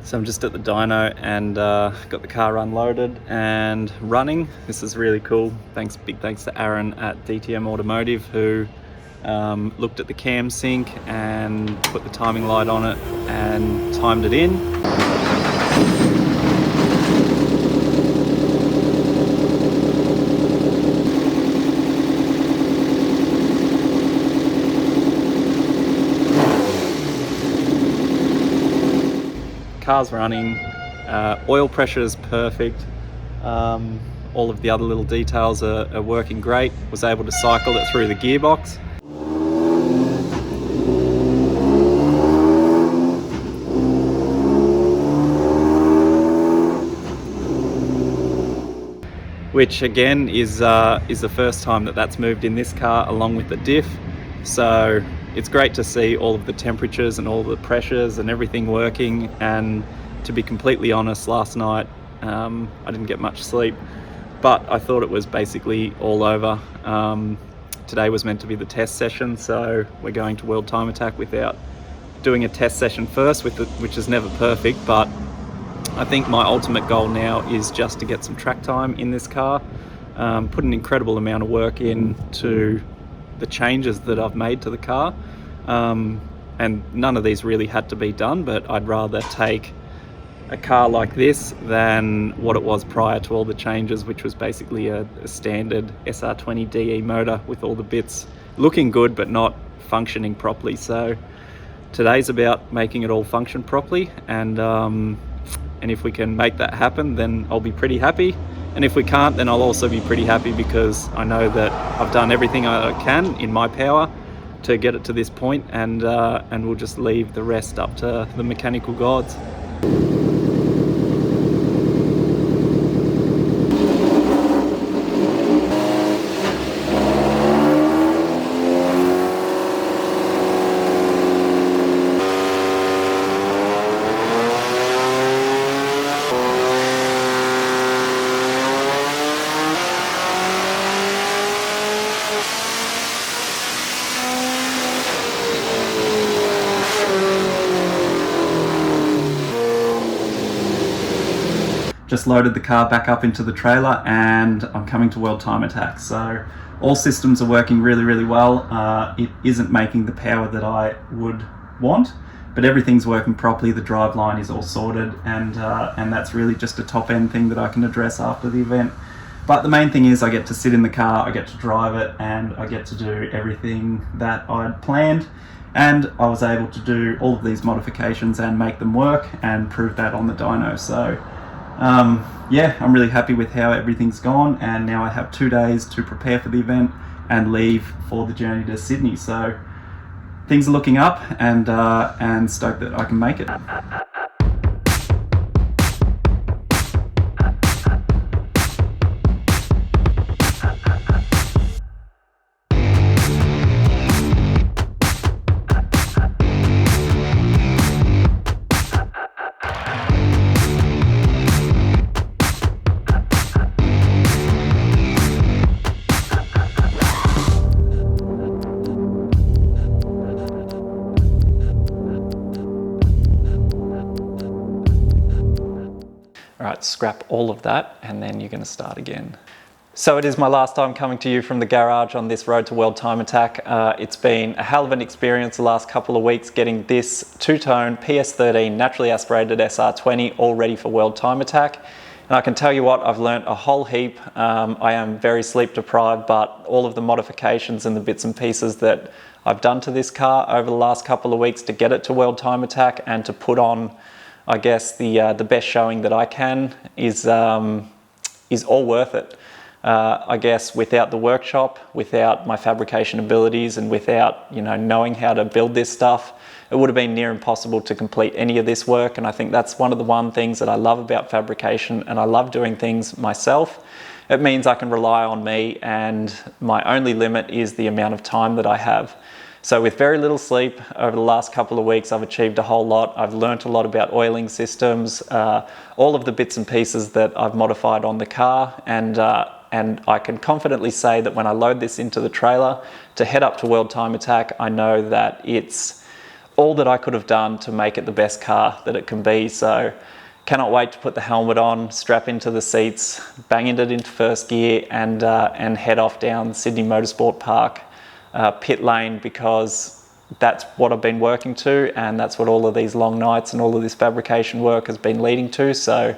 So I'm just at the dyno and got the car unloaded and running. This is really cool. Big thanks to Aaron at DTM Automotive who looked at the cam sync and put the timing light on it and timed it in. Car's running, oil pressure is perfect, all of the other little details are working great. Was able to cycle it through the gearbox. Which again is the first time that that's moved in this car along with the diff. So it's great to see all of the temperatures and all the pressures and everything working. And to be completely honest, last night I didn't get much sleep, but I thought it was basically all over. Today was meant to be the test session, so we're going to World Time Attack without doing a test session first, which is never perfect, but I think my ultimate goal now is just to get some track time in this car, put an incredible amount of work into the changes that I've made to the car, and none of these really had to be done, but I'd rather take a car like this than what it was prior to all the changes, which was basically a standard SR20 DE motor with all the bits looking good but not functioning properly. So today's about making it all function properly, and if we can make that happen, then I'll be pretty happy. And if we can't, then I'll also be pretty happy, because I know that I've done everything I can in my power to get it to this point, and we'll just leave the rest up to the mechanical gods. Just loaded the car back up into the trailer and I'm coming to World Time Attack. So all systems are working really, really well. It isn't making the power that I would want, but everything's working properly. The drive line is all sorted, and that's really just a top end thing that I can address after the event. But the main thing is I get to sit in the car, I get to drive it, and I get to do everything that I'd planned. And I was able to do all of these modifications and make them work and prove that on the dyno. So yeah, I'm really happy with how everything's gone, and now I have 2 days to prepare for the event and leave for the journey to Sydney. So things are looking up, and stoked that I can make it. All right, scrap all of that, and then you're going to start again. So it is my last time coming to you from the garage on this road to World Time Attack. It's been a hell of an experience the last couple of weeks getting this two-tone PS13 naturally aspirated SR20 all ready for World Time Attack. And I can tell you what, I've learnt a whole heap. I am very sleep deprived, but all of the modifications and the bits and pieces that I've done to this car over the last couple of weeks to get it to World Time Attack and to put on, I guess, the best showing that I can is all worth it. I guess without the workshop, without my fabrication abilities, and without knowing how to build this stuff, it would have been near impossible to complete any of this work. And I think that's one of the things that I love about fabrication, and I love doing things myself. It means I can rely on me, and my only limit is the amount of time that I have. So with very little sleep over the last couple of weeks, I've achieved a whole lot. I've learnt a lot about oiling systems, all of the bits and pieces that I've modified on the car, and I can confidently say that when I load this into the trailer to head up to World Time Attack, I know that it's all that I could have done to make it the best car that it can be. So cannot wait to put the helmet on, strap into the seats, bang it into first gear, and head off down Sydney Motorsport Park pit lane, because that's what I've been working to, and that's what all of these long nights and all of this fabrication work has been leading to. So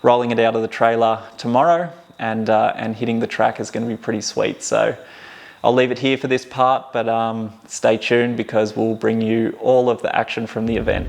rolling it out of the trailer tomorrow and hitting the track is going to be pretty sweet. So I'll leave it here for this part, but stay tuned, because we'll bring you all of the action from the event.